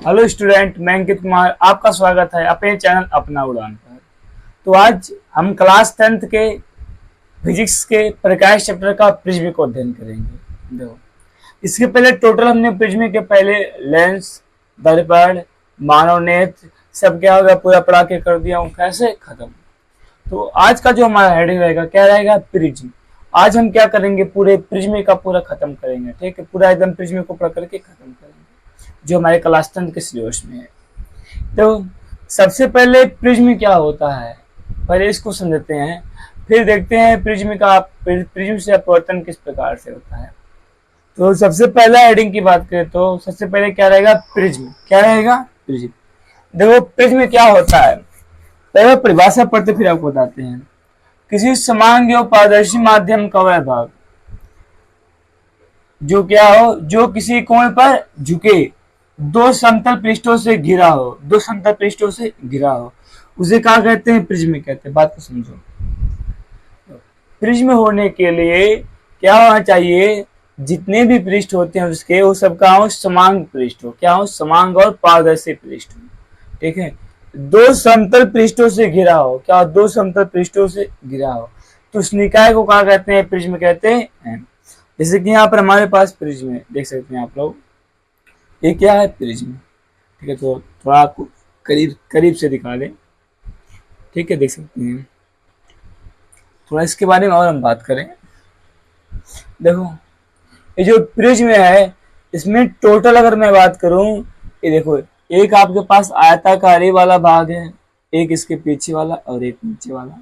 Hello student, मैं अंकित कुमार आपका स्वागत है अपने चैनल अपना उड़ान पर। तो आज हम क्लास 10th के फिजिक्स के प्रकाश चैप्टर का प्रिज्म को अध्ययन करेंगे। देखो, इसके पहले टोटल हमने प्रिज्म के पहले लेंस, दर्पण, मानव नेत्र सब क्या होगा पूरा पढ़ा के कर दिया हूँ कैसे खत्म। तो आज का जो हमारा हेडिंग रहेगा क्या रहेगा, प्रिज्म। आज हम क्या करेंगे, पूरे प्रिज्म का पूरा खत्म करेंगे। ठीक है, पूरा एकदम प्रिज्म को पढ़ करके खत्म करेंगे जो हमारे क्लास 10 के सिलेबस में है। तो सबसे पहले प्रिज्म क्या होता है, पहले इसको समझते हैं, फिर देखते हैं प्रिज्म से अपवर्तन किस प्रकार से होता है। तो सबसे पहला हेडिंग की बात करें तो सबसे पहले क्या रहेगा, प्रिज्म। क्या रहेगा, प्रिज्म। देखो प्रिज्म क्या होता है, पहले परिभाषा पढ़ते फिर आपको बताते हैं। किसी समान एवं पारदर्शी माध्यम का वह भाग जो क्या हो, जो किसी कोण पर झुके, दो समतल पृष्ठों से घिरा हो, दो समतल पृष्ठों से घिरा हो, उसे क्या कहते हैं, प्रिज्म कहते हैं। बात को समझो, प्रिज्म होने के लिए क्या होना चाहिए, जितने भी पृष्ठ होते हैं उसके वो सबका हो समांग पृष्ठ हो, क्या हो, समांग और पारदर्शी पृष्ठ हो। ठीक है, दो समतल पृष्ठों से घिरा हो, क्या दो समतल पृष्ठों से घिरा हो, तो उस निकाय को क्या कहते हैं, प्रिज्म कहते हैं। जैसे कि यहाँ पर हमारे पास प्रिज्म है, देख सकते हैं आप लोग, ये क्या है, प्रिज्म। ठीक है, तो थोड़ा आपको करीब करीब से दिखा दें। ठीक है, देख सकते हैं, थोड़ा इसके बारे में और हम बात करें। देखो ये जो प्रिज्म है इसमें टोटल अगर मैं बात करूं, ये देखो, एक आपके पास आयताकार वाला भाग है, एक इसके पीछे वाला और एक नीचे वाला,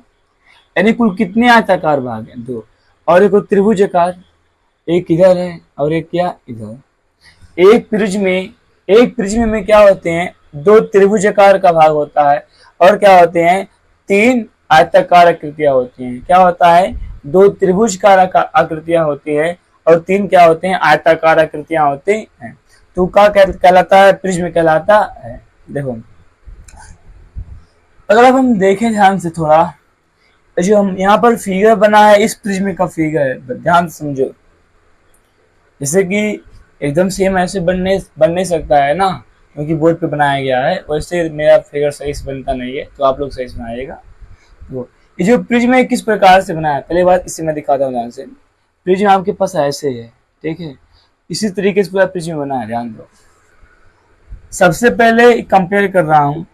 यानी कुल कितने आयताकार भाग हैं, दो। और एक त्रिभुजाकार, एक इधर है और एक क्या इधर। एक प्रिज्म में क्या होते हैं, दो त्रिभुजाकार का भाग होता है और क्या होते हैं, तीन आयताकार आकृतियां होती हैं। क्या होता है, दो त्रिभुजकार आकृतियां होती है और तीन क्या होते हैं, आयताकार आकृतियां होती हैं। तो क्या कहलाता है, प्रिज्म कहलाता है। देखो अगर अब हम देखें ध्यान से थोड़ा, जो हम यहाँ पर फिगर बना है इस प्रिज्म का फिगर है, ध्यान से समझो। जैसे कि एकदम सेम ऐसे बन नहीं सकता है ना, क्योंकि बोर्ड पे बनाया गया है, वैसे मेरा फिगर सही से बनता नहीं है, तो आप लोग सही से बनाइएगा। तो ये जो प्रिज्म है किस प्रकार से बनाया, पहले बात इसे मैं दिखाता हूँ ध्यान से। प्रिज्म आपके पास ऐसे है, ठीक है, इसी तरीके से पूरा प्रिज्म बना है, ध्यान दो। सबसे पहले कंपेयर कर रहा हूँ,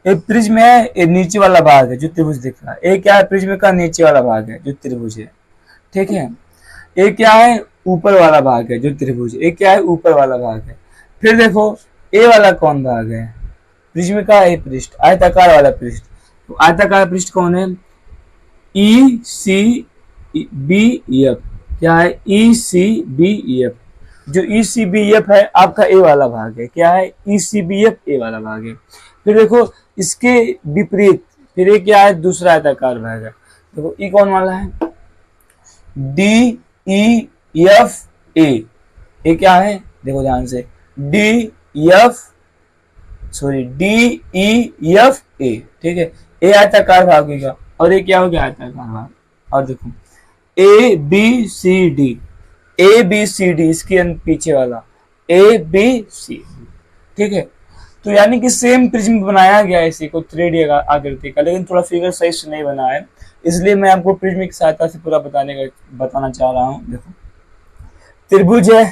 एक प्रिज्म है, ये नीचे वाला भाग है जो त्रिभुज दिख रहा है, एक क्या है, प्रिज्म का नीचे वाला भाग है जो त्रिभुज है। ठीक है, एक क्या है, ऊपर वाला भाग है जो त्रिभुज, एक क्या है, ऊपर वाला भाग है। फिर देखो ए वाला कौन भाग है, प्रिज्म का ए पृष्ठ, आयताकार वाला पृष्ठ। तो आयताकार पृष्ठ कौन है, ई सी बी एफ। क्या है, ई सी बी एफ। जो ई सी बी एफ है आपका ए वाला भाग है, क्या है, ई सी बी एफ ए वाला भाग है। फिर देखो इसके विपरीत फिर एक क्या है, दूसरा आयताकार भाग है। देखो ई कौन वाला है, डी ई एफ ए। ये क्या है, देखो ध्यान से, D F sorry D E F A. ठीक है, ए आयताकार भाग होगा और ये क्या हो गया, आयताकार भाग। और देखो A B C D, A B C D इसके पीछे वाला ए बी सी। ठीक है, तो यानी कि सेम प्रिज्म बनाया गया है इसी को 3D आकृति का, लेकिन थोड़ा फिगर सही से नहीं बना है, इसलिए मैं आपको प्रिज्म की सहायता से पूरा बताना चाह रहा हूँ। देखो त्रिभुज है,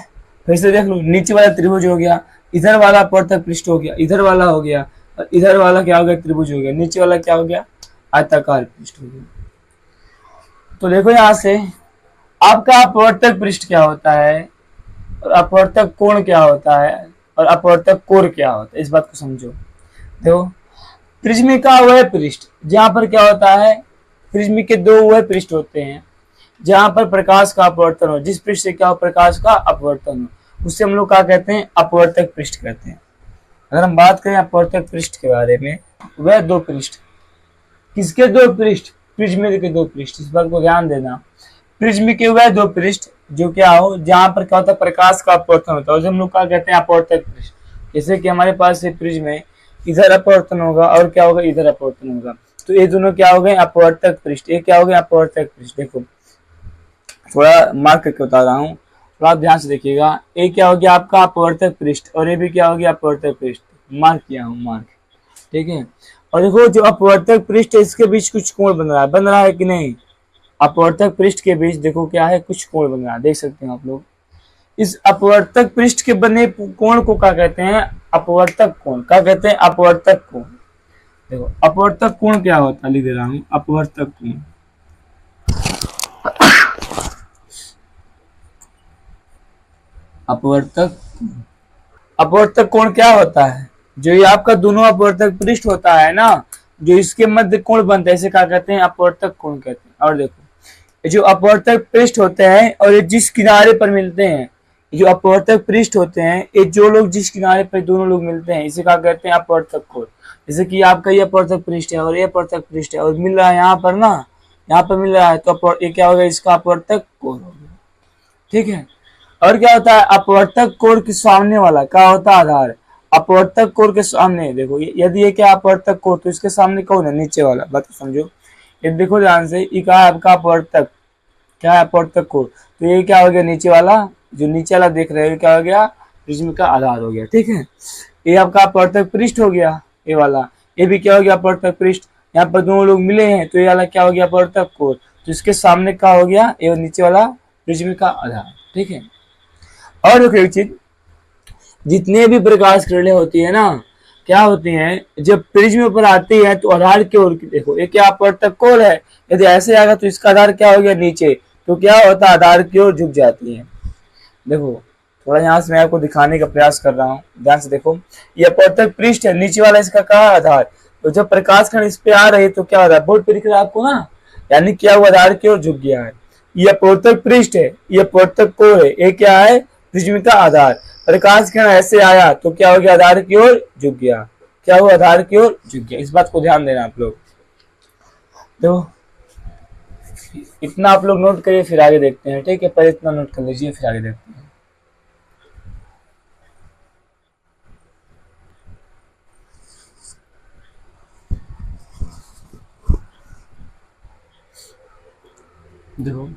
फिर से देख लो, नीचे वाला त्रिभुज हो गया, इधर वाला अपवर्तक पृष्ठ हो गया, इधर वाला हो गया, और इधर वाला क्या हो गया, त्रिभुज हो गया, नीचे वाला क्या हो गया, आयताकार पृष्ठ हो गया। तो देखो यहां से आपका अपवर्तक पृष्ठ क्या होता है और अपवर्तक कोण क्या होता है और अपवर्तक कोण क्या होता है, इस बात को समझो। देखो प्रिज्म का वह पृष्ठ जहां पर क्या होता है, प्रिज्म के दो वह पृष्ठ होते हैं जहां पर प्रकाश का अपवर्तन हो, जिस पृष्ठ से क्या हो, प्रकाश का अपवर्तन हो, उससे हम लोग क्या कहते हैं, अपवर्तक पृष्ठ कहते हैं। अगर हम बात करें अपवर्तक पृष्ठ के बारे में, वह दो पृष्ठ, किसके दो पृष्ठ, प्रिज्म के दो पृष्ठ, इस बात को ध्यान देना। प्रिज्म के वह दो पृष्ठ जो क्या हो, जहां पर क्या होता है, प्रकाश का अपवर्तन होता है, उसे हम लोग क्या कहते हैं, अपवर्तक पृष्ठ। जैसे कि हमारे पास प्रिज्म है, इधर अपवर्तन होगा और क्या होगा, इधर अपवर्तन होगा, तो ये दोनों क्या हो गए, अपवर्तक पृष्ठ। ये क्या हो गया, अपवर्तक पृष्ठ। देखो थोड़ा मार्क करके बता रहा हूँ, तो आप ध्यान से देखिएगा, ये क्या हो गया आपका अपवर्तक पृष्ठ और ये भी क्या हो गया अपवर्तक पृष्ठ, मार्क किया हूँ मार्क, ठीक है। और देखो जो अपवर्तक पृष्ठ है इसके बीच कुछ कोण बन रहा है कि नहीं, अपवर्तक पृष्ठ के बीच देखो क्या है, कुछ कोण बन रहा है, देख सकते हैं आप लोग। इस अपवर्तक पृष्ठ के बने कोण को क्या कहते हैं, अपवर्तक कोण, क्या कहते हैं अपवर्तक कोण। देखो अपवर्तक कोण क्या होता है, लिख दे रहा हूं, अपवर्तक कोण, अपवर्तक, अपवर्तक कोण क्या होता है, जो ये आपका दोनों अपवर्तक पृष्ठ होता है ना, जो इसके मध्य कोण बनता है इसे क्या कहते हैं, अपवर्तक कोण कहते हैं। और देखो ये जो अपवर्तक पृष्ठ होते हैं और ये जिस किनारे पर मिलते हैं, जो अपवर्तक पृष्ठ होते हैं ये जो लोग जिस किनारे पर दोनों लोग मिलते हैं इसे क्या कहते हैं, अपवर्तक कोण। जैसे कि आपका ये अपवर्तक पृष्ठ है और ये अपवर्तक पृष्ठ है और मिल रहा है यहाँ पर ना, यहाँ पर मिल रहा है, तो ये क्या होगा, इसका अपवर्तक कोण हो गया, ठीक है। और क्या होता है, अपवर्तक कोण के सामने वाला क्या होता है, आधार। अपवर्तक कोण के सामने देखो, यदि ये क्या अपवर्तक कोण, तो इसके सामने कौन है, नीचे वाला, बात समझो। ये देखो ध्यान से, ये क्या है आपका अपवर्तक, क्या है अपवर्तक कोण, तो ये क्या हो गया, नीचे वाला, जो नीचे वाला देख रहे हो क्या हो गया, प्रिज्म का आधार हो गया, ठीक है। ये आपका अपवर्तक पृष्ठ हो गया, ये वाला, ये भी क्या हो गया अपवर्तक पृष्ठ, यहाँ पर दोनों लोग मिले हैं तो ये वाला क्या हो गया अपवर्तक कोण, तो इसके सामने क्या हो गया, ये नीचे वाला प्रिज्म का आधार, ठीक है। और देखो एक चीज, जितने भी प्रकाश किरणें होती है ना, क्या होती हैं, जब प्रिज्म पर आती है तो आधार की ओर, देखो ये क्या अपवर्तक कोण है, यदि ऐसे आएगा तो इसका आधार क्या हो गया नीचे, तो क्या होता है आधार की ओर झुक जाती है। देखो थोड़ा यहाँ से मैं आपको दिखाने का प्रयास कर रहा हूँ, ध्यान से देखो, ये अपवर्तक पृष्ठ है, नीचे वाला इसका क्या आधार, तो जब प्रकाश किरण इस पे आ रही है तो क्या हो रहा है, बोर्ड पे दिख रहा है आपको ना, यानी क्या हुआ, आधार की ओर झुक गया है। ये अपवर्तक पृष्ठ है, ये अपवर्तक कोण है, ये क्या है, प्रिज्म का आधार। प्रकाश किरण ऐसे आया तो क्या हो गया, आधार की ओर झुक गया, क्या हुआ, आधार की ओर झुक गया। इस बात को ध्यान देना आप लोग, तो इतना आप लोग नोट करिए, फिर आगे देखते हैं, ठीक है, पहले इतना नोट कर लीजिए फिर आगे देखते हैं। देखो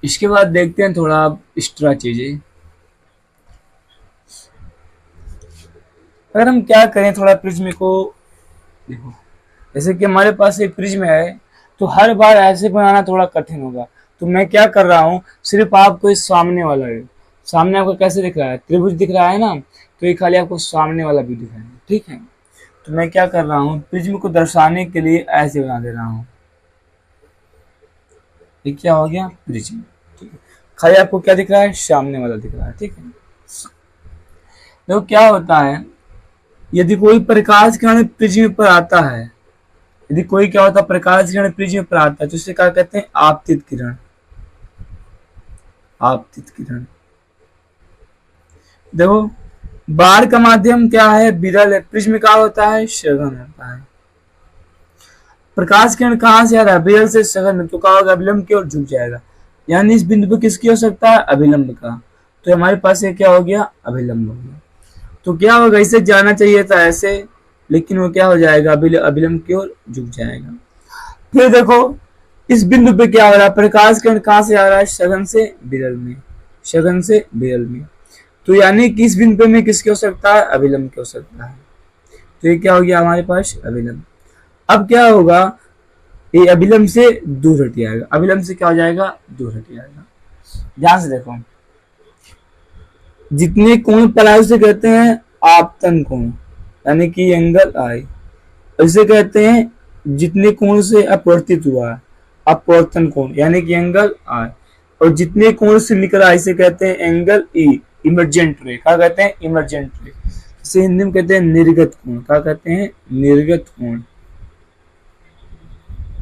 इसके बाद देखते हैं थोड़ा एक्स्ट्रा चीजें, अगर हम क्या करें थोड़ा प्रिज्म को, देखो जैसे कि हमारे पास एक प्रिज्म है तो हर बार ऐसे बनाना थोड़ा कठिन होगा, तो मैं क्या कर रहा हूँ, सिर्फ आपको इस सामने वाला है, सामने आपको कैसे दिख रहा है, त्रिभुज दिख रहा है ना, तो ये खाली आपको सामने वाला भी दिखाएंगे, ठीक है। तो मैं क्या कर रहा हूँ, प्रिज्म को दर्शाने के लिए ऐसे बना दे रहा हूँ, ये क्या हो गया प्रिज्म, ठीक है। खाली आपको क्या दिख रहा है, सामने वाला दिख रहा है, ठीक है। देखो क्या होता है, यदि कोई प्रकाश किरण प्रिज्म पर आता है, यदि कोई क्या होता है प्रकाश किरण प्रिज्म पर आता है तो उसे क्या कहते हैं, आपतित किरण, आपतित किरण। देखो बाहर का माध्यम क्या है, विरल है, प्रिज्म का होता है सघन होता है। प्रकाश किरण कहां से आ रहा है, विरल से सघन में, तो क्या होगा, अभिलंब की ओर झुक जाएगा, यानी इस बिंदु पर किसकी हो सकता है, अभिलंब का, तो हमारे पास ये क्या हो गया, अभिलंब हो गया। तो क्या होगा, इसे जाना चाहिए था ऐसे, लेकिन वो क्या हो जाएगा, अभिलंब की ओर झुक जाएगा। फिर देखो इस बिंदु पे क्या हो रहा है, प्रकाश किरण कहां से आ रहा है, सघन से विरल में, सघन से विरल में, तो यानी कि इस बिंदु में किसके हो सकता है, अभिलंब के हो सकता है, तो ये क्या हो गया हमारे पास अभिलंब। अब क्या होगा, ये अभिलंब से दूर हट जाएगा, अभिलंब से क्या हो जाएगा, दूर हट जाएगा। ध्यान से देखो, जितने कोण पर आए उसे कहते हैं आपतन कोण, यानी कि एंगल आई, इसे कहते हैं जितने कोण से अपवर्तित हुआ है, अपवर्तन कोण, यानी कि एंगल आई, और जितने कोण से निकला इसे कहते हैं एंगल ई, इमर्जेंट रे, क्या कहते हैं, इमर्जेंट रे, इसे हिंदी में कहते हैं निर्गत कोण, क्या कहते हैं, निर्गत कोण,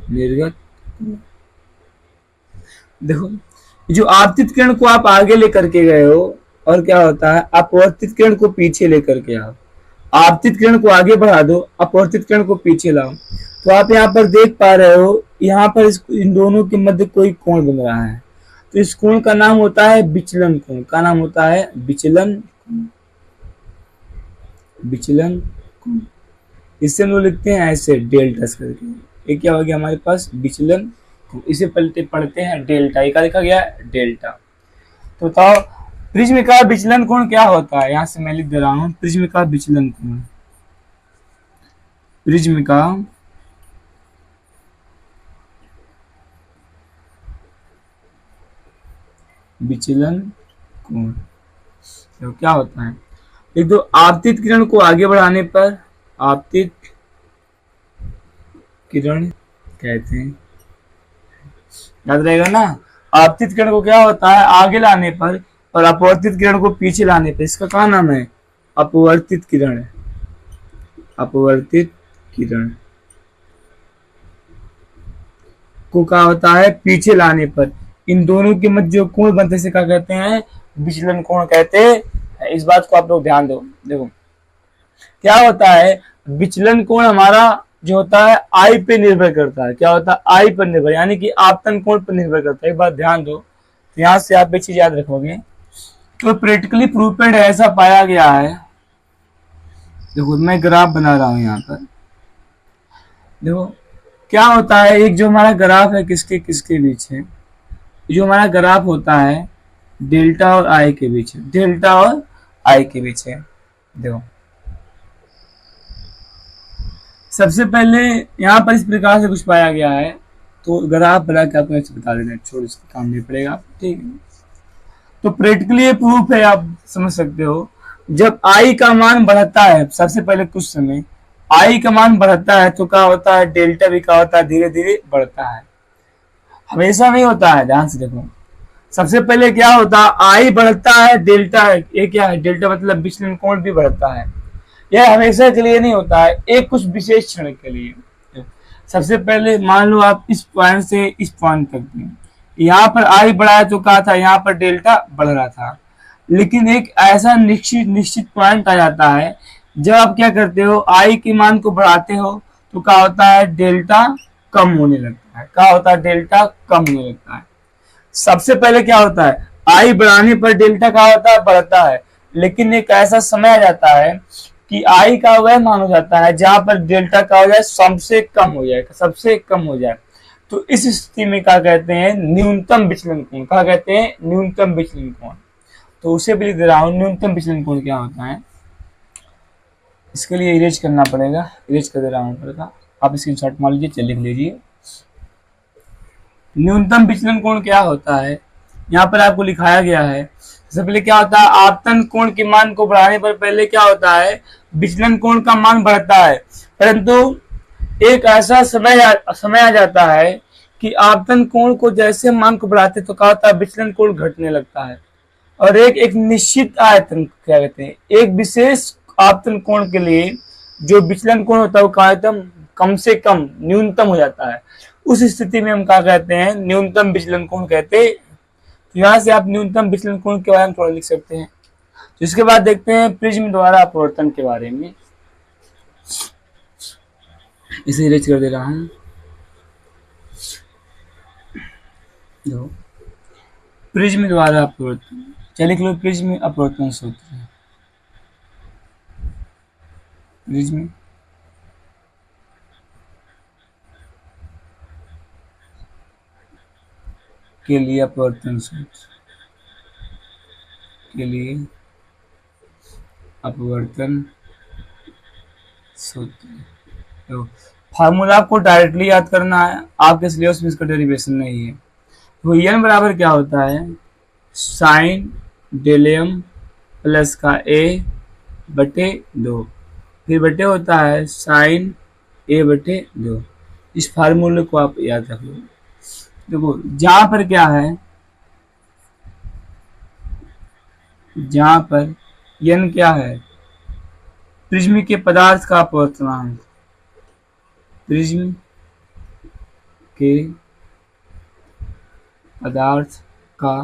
निर्गत कोण। देखो जो आपतित किरण को आप आगे लेकर के गए हो, और क्या होता है अपवर्तित किरण को पीछे लेकर के आओ, आपतित किरण को आगे बढ़ा दो, अपवर्तित किरण को पीछे लाओ, तो आप यहाँ पर देख पा रहे हो, यहाँ पर इन दोनों के मध्य कोई कोण बन रहा है, तो इस कोण का नाम होता है विचलन कोण, का नाम होता है विचलन कोण, विचलन कोण। इसे हम लोग लिखते हैं ऐसे डेल्टा करके, ये क्या हो गया हमारे पास विचलन, इसे पढ़ते हैं डेल्टा, ये क्या लिखा गया डेल्टा। तो बताओ प्रिज्म का विचलन कोण क्या होता है। यहां से मैं लिख दे रहा हूं प्रिज्म का विचलन कोण। प्रिज्म का विचलन कोण तो क्या होता है। एक तो आपतित किरण को आगे बढ़ाने पर आपतित किरण कहते हैं, याद रहेगा ना। आपतित किरण को क्या होता है आगे लाने पर, और अपवर्तित किरण को पीछे लाने पर इसका क्या नाम है, अपवर्तित किरण। अपवर्तित किरण को क्या होता है पीछे लाने पर इन दोनों के मध्य जो कोण बनते से क्या कहते हैं, विचलन कोण कहते हैं। इस बात को आप लोग ध्यान दो। देखो क्या होता है विचलन कोण हमारा जो होता है आई पे निर्भर करता है। क्या होता है आई पर निर्भर, यानी कि आपतन कोण पर निर्भर करता है। एक बात ध्यान दो, तो यहां से आप एक चीज याद रखोगे, तो प्रैक्टिकली प्रूवड ऐसा पाया गया है। देखो मैं ग्राफ बना रहा हूं यहाँ पर। देखो क्या होता है एक जो हमारा ग्राफ है किसके किसके बीच है, जो हमारा ग्राफ होता है डेल्टा और आई के बीच है, डेल्टा और आई के बीच है। देखो सबसे पहले यहाँ पर इस प्रकार से कुछ पाया गया है, तो ग्राफ बना के आपको ऐसे बता देना, छोड़ इसका काम नहीं पड़ेगा, ठीक है। तो प्रैक्टिकली ये प्रूफ है, आप समझ सकते हो। जब आई का मान बढ़ता है, सबसे पहले कुछ समय आई का मान बढ़ता है तो क्या होता है डेल्टा भी क्या होता है धीरे धीरे बढ़ता है, हमेशा नहीं होता है। ध्यान से देखो सबसे पहले क्या होता है आई बढ़ता है डेल्टा, ये क्या है डेल्टा मतलब विचलन कोण भी बढ़ता है। यह हमेशा के लिए नहीं होता है, एक कुछ विशेष क्षण के लिए। सबसे पहले मान लो आप इस पॉइंट से इस पॉइंट तक में यहाँ पर आई बढ़ा तो क्या था, यहाँ पर डेल्टा बढ़ रहा था। लेकिन एक ऐसा निश्चित पॉइंट आ जाता है जब आप क्या करते हो आई के मान को बढ़ाते हो तो क्या होता है डेल्टा कम होने लगता है। क्या होता है डेल्टा कम होने लगता है। सबसे पहले क्या होता है आई बढ़ाने पर डेल्टा क्या होता है बढ़ता है, लेकिन एक ऐसा समय आ जाता है कि आई का वह मान हो जाता है जहां पर डेल्टा का हो जाए सबसे कम हो जाए, सबसे कम हो जाए। तो इस स्थिति में क्या कहते हैं न्यूनतम विचलन कोण। क्या कहते हैं न्यूनतम विचलन कोण। तो उसे भी लिख दे रहा हूं न्यूनतम विचलन कोण क्या होता है। इसके लिए इरेज करना पड़ेगा, इरेज कर दे रहा हूं, आप स्क्रीनशॉट मान लीजिए, लिख लीजिए। न्यूनतम विचलन कोण क्या होता है, यहाँ पर आपको लिखाया गया है। सबसे पहले क्या होता है आपतन कोण के मान को बढ़ाने पर पहले क्या होता है विचलन कोण का मान बढ़ता है, परंतु एक ऐसा समय आ जाता है कि आपतन कोण को जैसे मान को बढ़ाते तो क्या होता है विचलन कोण घटने लगता है। और एक निश्चित आयतन क्या कहते हैं एक विशेष आपतन कोण के लिए जो विचलन कोण होता है वो कम से कम न्यूनतम हो जाता है। उस स्थिति में हम क्या कहते हैं न्यूनतम विचलन कोण कहते हैं। तो यहाँ से आप न्यूनतम विचलन कोण के बारे में थोड़ा लिख सकते हैं। तो इसके बाद देखते हैं प्रिज्म द्वारा अपवर्तन के बारे में। इसे इरेज कर दे रहा हूं। प्रिज्म द्वारा अपवर्तन, चलिए लिख लो प्रिज्म अपवर्तन सूत्र। प्रिज्म के लिए अपवर्तन सूत्र, के लिए अपवर्तन सूत्र। तो फार्मूला को डायरेक्टली याद करना है, आपके सिलेबस में इसका डेरिवेशन नहीं है। तो n बराबर क्या होता है साइन डेल m प्लस का a बटे 2, फिर बटे होता है साइन a बटे 2। इस फार्मूले को आप याद रख लो। देखो जहां पर क्या है, जहां पर n क्या है प्रिज्म के पदार्थ का अपवर्तनांक, प्रिज्म के पदार्थ का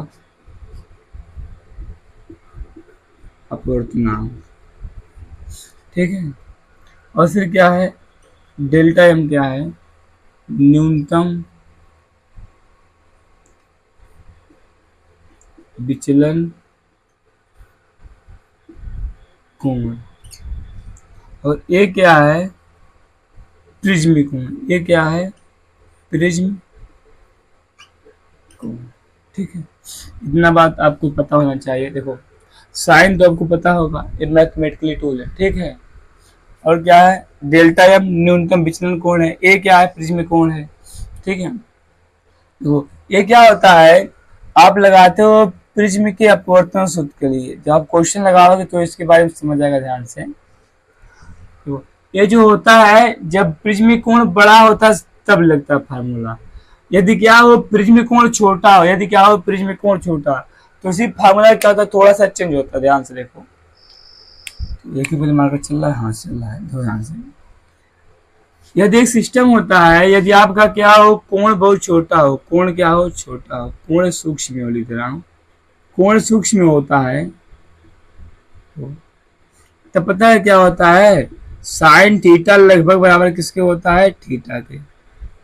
अपवर्तनांक, ठीक है। और फिर क्या है डेल्टा m क्या है न्यूनतम विचलन कोण, और ये क्या है प्रिज्म कोण, ये क्या है प्रिज्म कोण। ठीक है, इतना बात आपको पता होना चाहिए। देखो साइन तो आपको पता होगा, ये मैथमेटिकली टूल है, ठीक है। और क्या है, डेल्टा एम न्यूनतम विचलन कोण है, ए क्या है, प्रिज्म कोण है, ठीक है। तो ये क्या होता है, आप लगाते हो प्रिज्म के अपवर्तन सूत्र के लिए, जब आप क्वेश्चन लगाओगे तो इसके बारे में समझ आएगा ध्यान से। तो ये जो होता है, जब प्रिज्म कोण बड़ा होता है तब लगता है फार्मूला। यदि क्या हो प्रिज्म कोण छोटा हो, यदि क्या हो प्रिज्म कोण छोटा, तो इसी फार्मूला क्या होता है, थोड़ा सा चेंज होता है। ध्यान से देखो, एक ही बजे मार्केट चल रहा है, हाँ चल रहा है, दो ध्यान से। यदि एक सिस्टम होता है, यदि आपका क्या हो कोण बहुत छोटा हो, कोण क्या हो छोटा हो, कोण सूक्ष्म हो, लिख रहा हूँ, कोण सूक्ष्म होता है, तो पता है क्या होता है, साइन थीटा लगभग बराबर किसके होता है, थीटा के।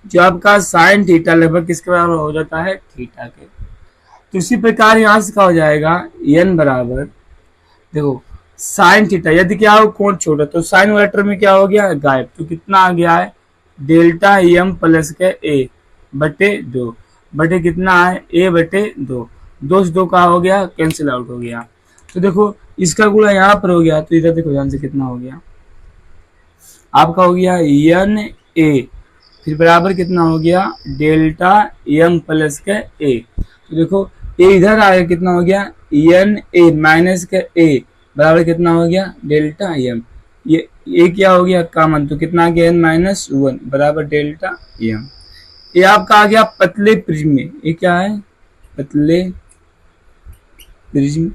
जो आपका साइन थीटा लगभग किसके बराबर हो जाता है, थीटा के। तो इसी प्रकार यहां से क्या हो जाएगा, n बराबर, देखो साइन थीटा, यदि क्या हो कोण छोटा, तो साइन वाला टर्म में क्या हो गया, गायब। तो कितना आ गया है, डेल्टा एम प्लस के ए बटे दो, बटे कितना है, ए बटे दो, दो से दो का हो गया, कैंसिल आउट हो गया। तो देखो इसका गुणा यहाँ पर हो गया, तो इधर देखो ध्यान से कितना हो गया, आपका हो गया एन ए, फिर बराबर कितना हो गया, डेल्टा एम प्लस के ए। तो देखो ए इधर आ गया, कितना हो गया, एन ए माइनस के ए बराबर कितना हो गया, डेल्टा एम। ये क्या हो गया कॉमन, तो कितना आ गया, एन माइनस वन बराबर डेल्टा एम। ये आपका आ गया पतले प्रिज्म में, ये क्या है, पतले प्रिज्म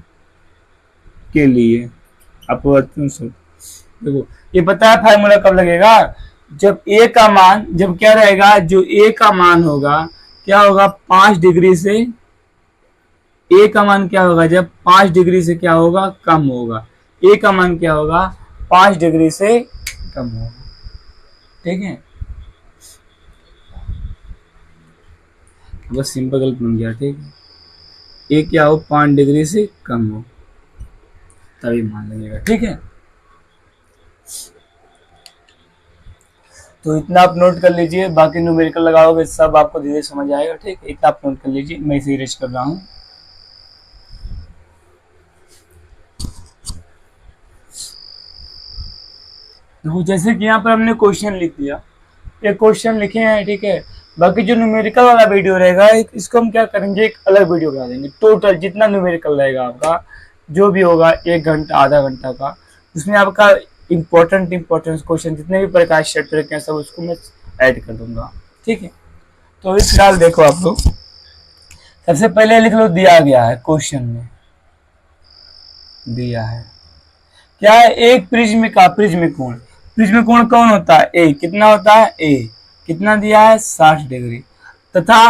के लिए अपवर्तन सूत्र। देखो ये पता है फार्मूला कब लगेगा, जब ए का मान, जब क्या रहेगा, जो ए का मान होगा क्या होगा, 5 डिग्री से, ए का मान क्या होगा, जब 5 डिग्री से क्या होगा, कम होगा, ए का मान क्या होगा, 5 डिग्री से कम होगा, ठीक है। बस सिंपल गलत बन गया, ठीक है, ए क्या हो 5 डिग्री से कम हो, तभी मान लगेगा, ठीक है। तो इतना आप नोट कर लीजिए, बाकी न्यूमेरिकल लगाओगे सब आपको धीरे समझ आएगा, ठीक है। इतना आप नोट कर लीजिए, मैं इसे इरेज कर रहा हूँ। देखो जैसे कि यहाँ पर हमने क्वेश्चन लिख दिया, एक क्वेश्चन लिखे हैं, ठीक है। बाकी जो न्यूमेरिकल वाला वीडियो रहेगा, इसको हम क्या करेंगे, एक अलग वीडियो बना देंगे। टोटल जितना न्यूमेरिकल रहेगा आपका, जो भी होगा 1 घंटा आधा घंटा का, उसमें आपका इम्पोर्टेंट क्वेश्चन जितने भी प्रकार चैप्टर के हैं सब उसको मैं ऐड कर दूंगा, ठीक है। तो अभी फिलहाल देखो आप लोग, सबसे पहले लिख लो, दिया गया है क्वेश्चन में, दिया है क्या है, एक प्रिज्म का प्रिज्म कोण, प्रिज्म कोण कौन होता है, ए, कितना होता है, ए कितना दिया है, 60 डिग्री, तथा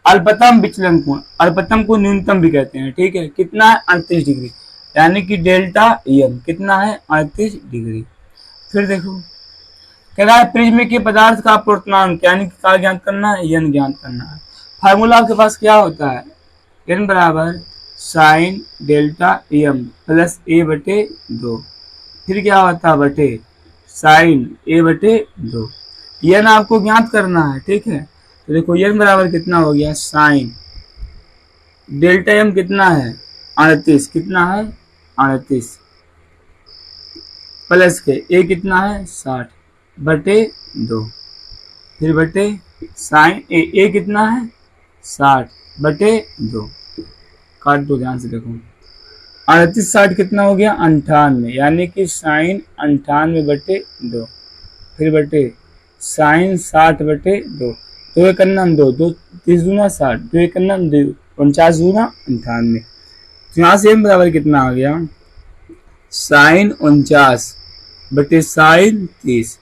अल्पतम विचलन कोण, अल्पतम को न्यूनतम भी कहते हैं, ठीक है, कितना है, 38 डिग्री, यानी कि डेल्टा एम कितना है, 38 डिग्री। फिर देखो कह रहा है प्रिज्म के पदार्थ का अपवर्तनांक, यानी कि क्या ज्ञात करना है, एन ज्ञात करना है। फार्मूला आपके पास क्या होता है, एन बराबर साइन डेल्टा एम प्लस ए बटे दो, फिर क्या होता है बटे साइन ए बटे दो, एन आपको ज्ञात करना है, ठीक है। तो देखो एन बराबर कितना हो गया, साइन डेल्टा एम कितना है, 38, कितना है 38, प्लस के ए कितना है 60 बटे दो, फिर बटे साइन ए कितना है 60 बटे दो, काट दो ध्यान से देखो, 38 60 कितना हो गया 98, यानी कि साइन 98 बटे दो, फिर बटे साइन 60 बटे दो, दो एक अन्नम दो, दो 30 दूना 60, दो एक अन्नम 49 दूना 98। तो यहाँ से बराबर कितना आ गया, साइन 49 बटे साइन 30।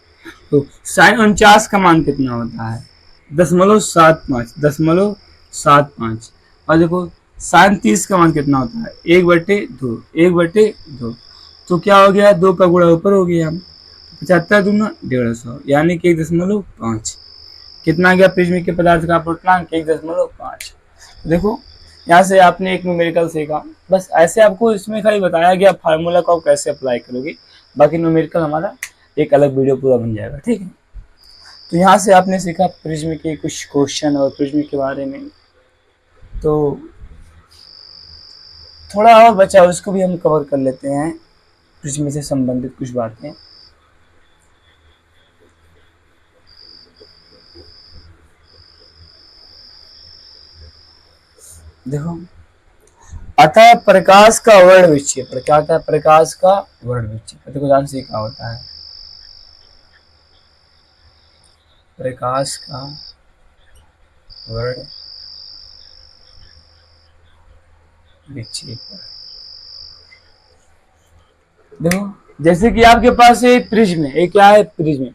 तो साइन 49 का मान कितना होता है, 0.75, 0.75। और देखो साइन 30 का मान कितना होता है, 1/2, 1/2। तो क्या हो गया, 2 का गुणा ऊपर हो गया, 75 दूना 150, यानी कि 1.5। कितना आ गया प्रिज्म के पदार्थ का अपवर्तनांक, 1.5। देखो यहाँ से आपने एक न्यूमेरिकल सीखा, बस ऐसे आपको इसमें खाली बताया गया फार्मूला को आप कैसे अप्लाई करोगे, बाकी न्यूमेरिकल हमारा एक अलग वीडियो पूरा बन जाएगा, ठीक है। तो यहाँ से आपने सीखा प्रिज्म के कुछ क्वेश्चन और प्रिज्म के बारे में। तो थोड़ा और बचा उसको भी हम कवर कर लेते हैं, प्रिज्म से संबंधित कुछ बातें। देखो, अतः प्रकाश का वर्ण विक्षेपण क्या होता है? प्रकाश का वर्ण विक्षेपण देखो ध्यान से क्या होता है, प्रकाश का वर्ण विक्षेपण। देखो जैसे कि आपके पास एक प्रिज्म है, एक क्या है? प्रिज्म।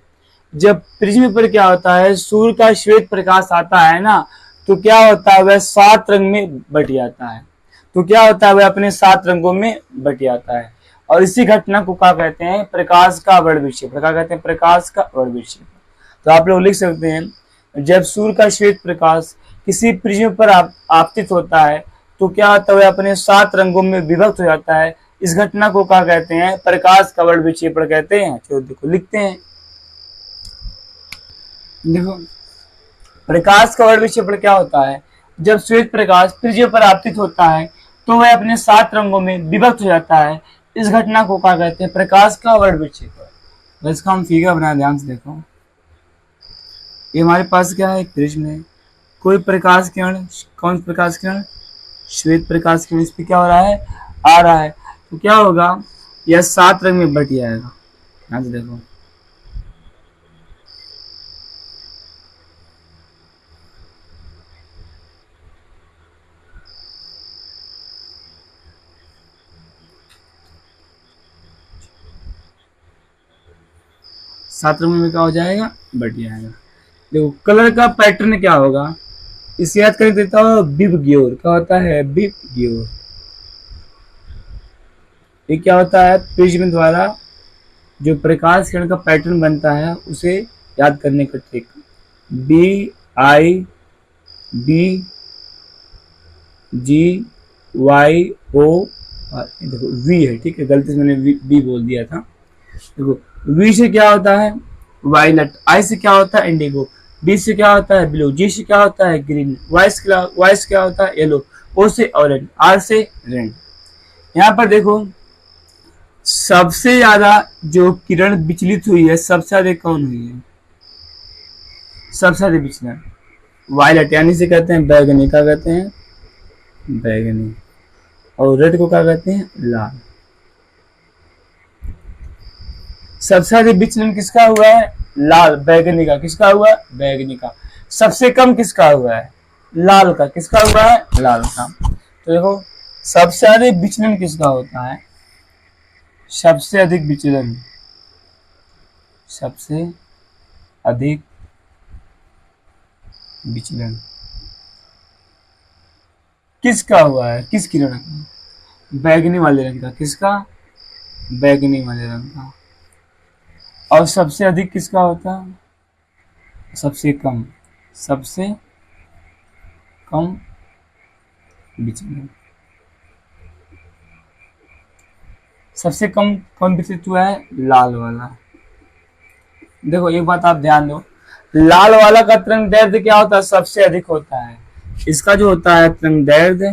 जब प्रिज्म पर क्या होता है, सूर्य का श्वेत प्रकाश आता है ना, तो क्या होता है, वह 7 रंग में बट जाता है। तो क्या होता है, वह अपने 7 रंगों में बट जाता है। और इसी घटना को क्या कहते हैं? प्रकाश का वर्ण विक्षेपण। क्या कहते हैं? प्रकाश का वर्ण विक्षेपण। तो आप लोग लिख सकते हैं, जब सूर्य का श्वेत प्रकाश किसी प्रिज्म पर आपतित होता है, तो क्या होता है, वह अपने 7 रंगों में विभक्त हो जाता है। इस घटना को क्या कहते हैं? प्रकाश का वर्ण विक्षेपण कहते हैं। चलो देखो लिखते हैं। देखो, प्रकाश का वर्ण विक्षेपण क्या होता है? जब श्वेत प्रकाश प्रिज्म पर आपतित होता है, तो वह अपने 7 रंगों में विभक्त हो जाता है। इस घटना को क्या कहते हैं? प्रकाश का वर्ण विक्षेपण। बस इसका हम फिगर बना, ध्यान से देखो। ये हमारे पास क्या है? प्रिज्म है। कोई प्रकाश किरण, कौन प्रकाश किरण? श्वेत प्रकाश किरण इस पे क्या हो रहा है? आ रहा है। तो क्या होगा, यह 7 रंग में बट जाएगा। ध्यान से देखो, सात रंगों में क्या हो जाएगा? बट जाएगा। देखो कलर का पैटर्न क्या होगा, इसे याद कर देता हूँ। बिब ग्योर क्या होता है? बिब ग्योर। ये क्या होता है? प्रिज्म द्वारा जो प्रकाश किरण का पैटर्न बनता है उसे याद करने का trick. B I B G Y O, देखो वी है, ठीक है, गलती से मैंने बी बोल दिया था। देखो वी से क्या होता है? वायलट। आई से क्या होता है? इंडिगो। बी से क्या होता है? ब्लू। जी से क्या होता है? ग्रीन। वाई से क्या होता है? येलो। ओ से ऑरेंज। आर से रेड। यहाँ पर देखो, सबसे ज्यादा जो किरण विचलित हुई है, सबसे ज्यादा कौन हुई है? सबसे ज्यादा विचलन वायलट, यानी से कहते हैं बैगनी। क्या कहते हैं? बैगनी। और रेड को क्या कहते हैं? लाल। सबसे ज्यादा विचलन किसका हुआ है? लाल, बैगनी का। किसका हुआ? बैगनी का। सबसे कम किसका हुआ है? लाल का। किसका हुआ है? लाल का। तो देखो, सबसे ज्यादा विचलन किसका होता है? सबसे अधिक विचलन, सबसे अधिक विचलन किसका हुआ है? किस किरण का? बैगनी वाले रंग का। किसका? बैगनी वाले रंग का। और सबसे अधिक किसका होता है? सबसे कम, सबसे कम विचलन। सबसे कम कौन विचलित हुआ है? लाल वाला। देखो एक बात आप ध्यान दो, लाल वाला का तरंग दैर्ध्य क्या होता है? सबसे अधिक होता है। इसका जो होता है तरंग दैर्ध्य,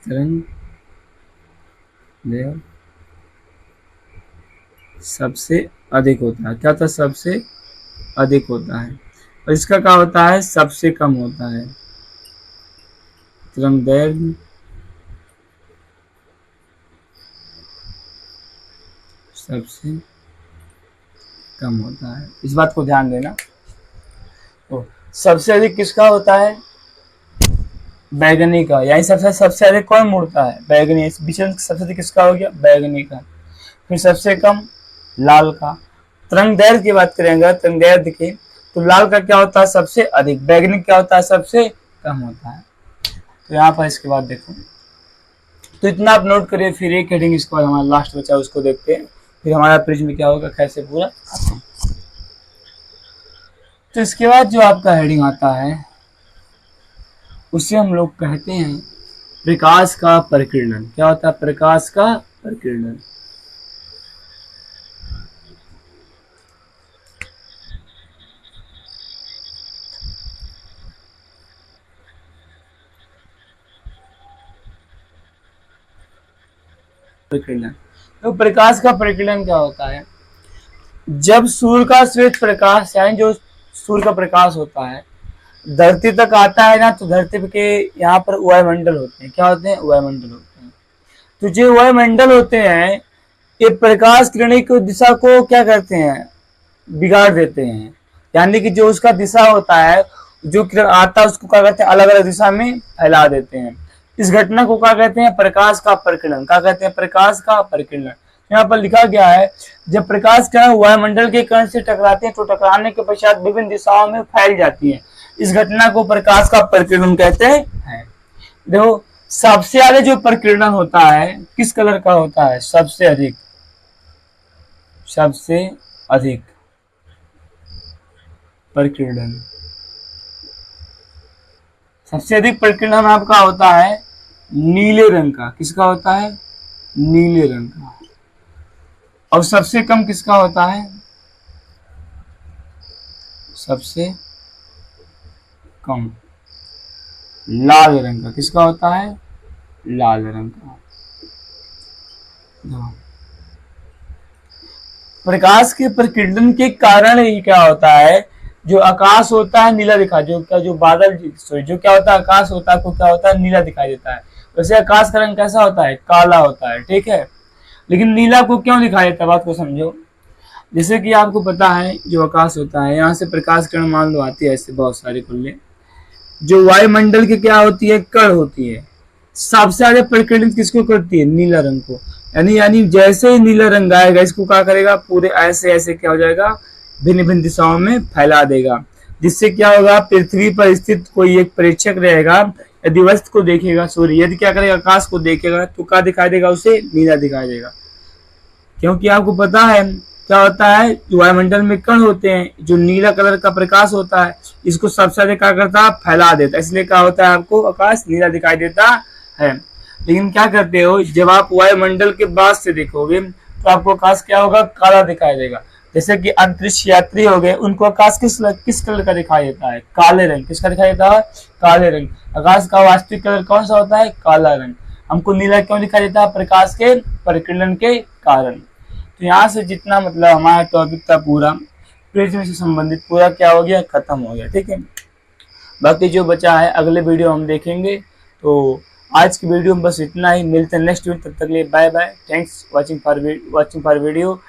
तरंग दैर्ध्य सबसे अधिक होता है। क्या होता है? सबसे अधिक होता है। और इसका क्या होता है? सबसे कम होता है। तरंग दैर्ध्य सबसे कम होता है। इस बात को ध्यान देना। तो सबसे अधिक किसका होता है? बैगनी का। यानी सबसे सबसे अधिक कौन मुड़ता है? बैगनी। इस विचलन सबसे अधिक किसका हो गया? बैगनी का। फिर सबसे कम लाल का। तरंग दैर्ध्य की बात करेंगे, तरंग दैर्ध्य की, तो लाल का क्या होता है? सबसे अधिक। बैगनी क्या होता है? सबसे कम होता है। तो यहाँ पर इसके बाद देखो, तो इतना आप नोट करिए। फिर एक हेडिंग इसके बाद हमारा लास्ट बचा उसको देखते हैं, फिर हमारा प्रिज्म क्या होगा कैसे पूरा। तो इसके बाद जो आपका हेडिंग आता है उसे हम लोग कहते हैं प्रकाश का परिकिरणन। क्या होता है? प्रकाश का परिकिरणन। परिकिरण। तो प्रकाश का परिकिरण क्या होता है? जब सूर्य का श्वेत प्रकाश यानी जो सूर्य का प्रकाश होता है धरती तक आता है ना, तो धरती के यहाँ पर वायुमंडल होते हैं। क्या होते हैं? वायुमंडल होते हैं। तो जो वायुमंडल होते हैं ये प्रकाश किरण की दिशा को क्या करते हैं? बिगाड़ देते हैं। यानी कि जो उसका दिशा होता है, जो किरण आता है उसको क्या करते हैं? अलग अलग दिशा में फैला देते हैं। इस घटना को क्या कहते हैं? प्रकाश का परिकिरण। क्या कहते हैं? प्रकाश का परिकिरण। यहाँ पर लिखा गया है जब प्रकाश किरण वायुमंडल के कण से टकराते हैं तो टकराने के पश्चात विभिन्न दिशाओं में फैल जाती है। इस घटना को प्रकाश का परिकिरण कहते हैं। देखो सबसे ज्यादा जो परिकिरण होता है किस कलर का होता है? सबसे अधिक परिकिरण, सबसे अधिक परिकिरण आपका होता है नीले रंग का। किसका होता है? नीले रंग का। और सबसे कम किसका होता है? सबसे कम लाल रंग का। किसका होता है? लाल रंग का। प्रकाश के प्रकीर्णन के कारण ही क्या होता है? जो आकाश होता है नीला दिखा, जो बादल जो क्या होता है? आकाश होता है को क्या होता है? नीला दिखाई देता है। वैसे आकाश का रंग कैसा होता है? काला होता है। ठीक है, लेकिन नीला को क्यों दिखाई देता है? बात को समझो। जैसे कि आपको पता है जो आकाश होता है यहाँ से प्रकाश किरण मान लो आती है ऐसे बहुत सारे खुले, जो वायुमंडल की क्या होती है? कण होती है। सबसे ज्यादा प्रकीर्णित किसको करती है? नीला रंग को। यानी जैसे ही नीला रंग आएगा इसको क्या करेगा? पूरे ऐसे ऐसे क्या हो जाएगा? भिन्न भिन्न दिशाओं में फैला देगा। जिससे क्या होगा? पृथ्वी पर स्थित कोई एक प्रेक्षक रहेगा, यदि वस्तु को देखेगा, सूर्य यदि क्या करेगा? आकाश को देखेगा तो क्या दिखाई देगा? उसे नीला दिखाई देगा। क्योंकि आपको पता है क्या होता है? जो वायुमंडल में कण होते हैं, जो नीला कलर का प्रकाश होता है इसको सबसे ज्यादा क्या करता है? फैला देता है। इसलिए क्या होता है? आपको आकाश नीला दिखाई देता है। लेकिन क्या करते हो, जब आप वायुमंडल के बाद से देखोगे तो आपको आकाश क्या होगा? काला दिखाई देगा। जैसे कि अंतरिक्ष यात्री हो गए, उनको आकाश किस कलर का दिखाई देता है? काले रंग। किसका दिखाई देता है? काले रंग। आकाश का वास्तविक कलर कौन सा होता है? काला रंग। हमको नीला क्यों दिखाई देता है? प्रकाश के परिकिरण के कारण। तो यहाँ से जितना मतलब हमारा टॉपिक था पूरा प्रिज्म से संबंधित पूरा क्या हो गया? खत्म हो गया। ठीक है, बाकी जो बचा है अगले वीडियो हम देखेंगे। तो आज की वीडियो में बस इतना ही। मिलते हैं नेक्स्ट वीडियो, तब तक के लिए bye bye. Thanks watching for video.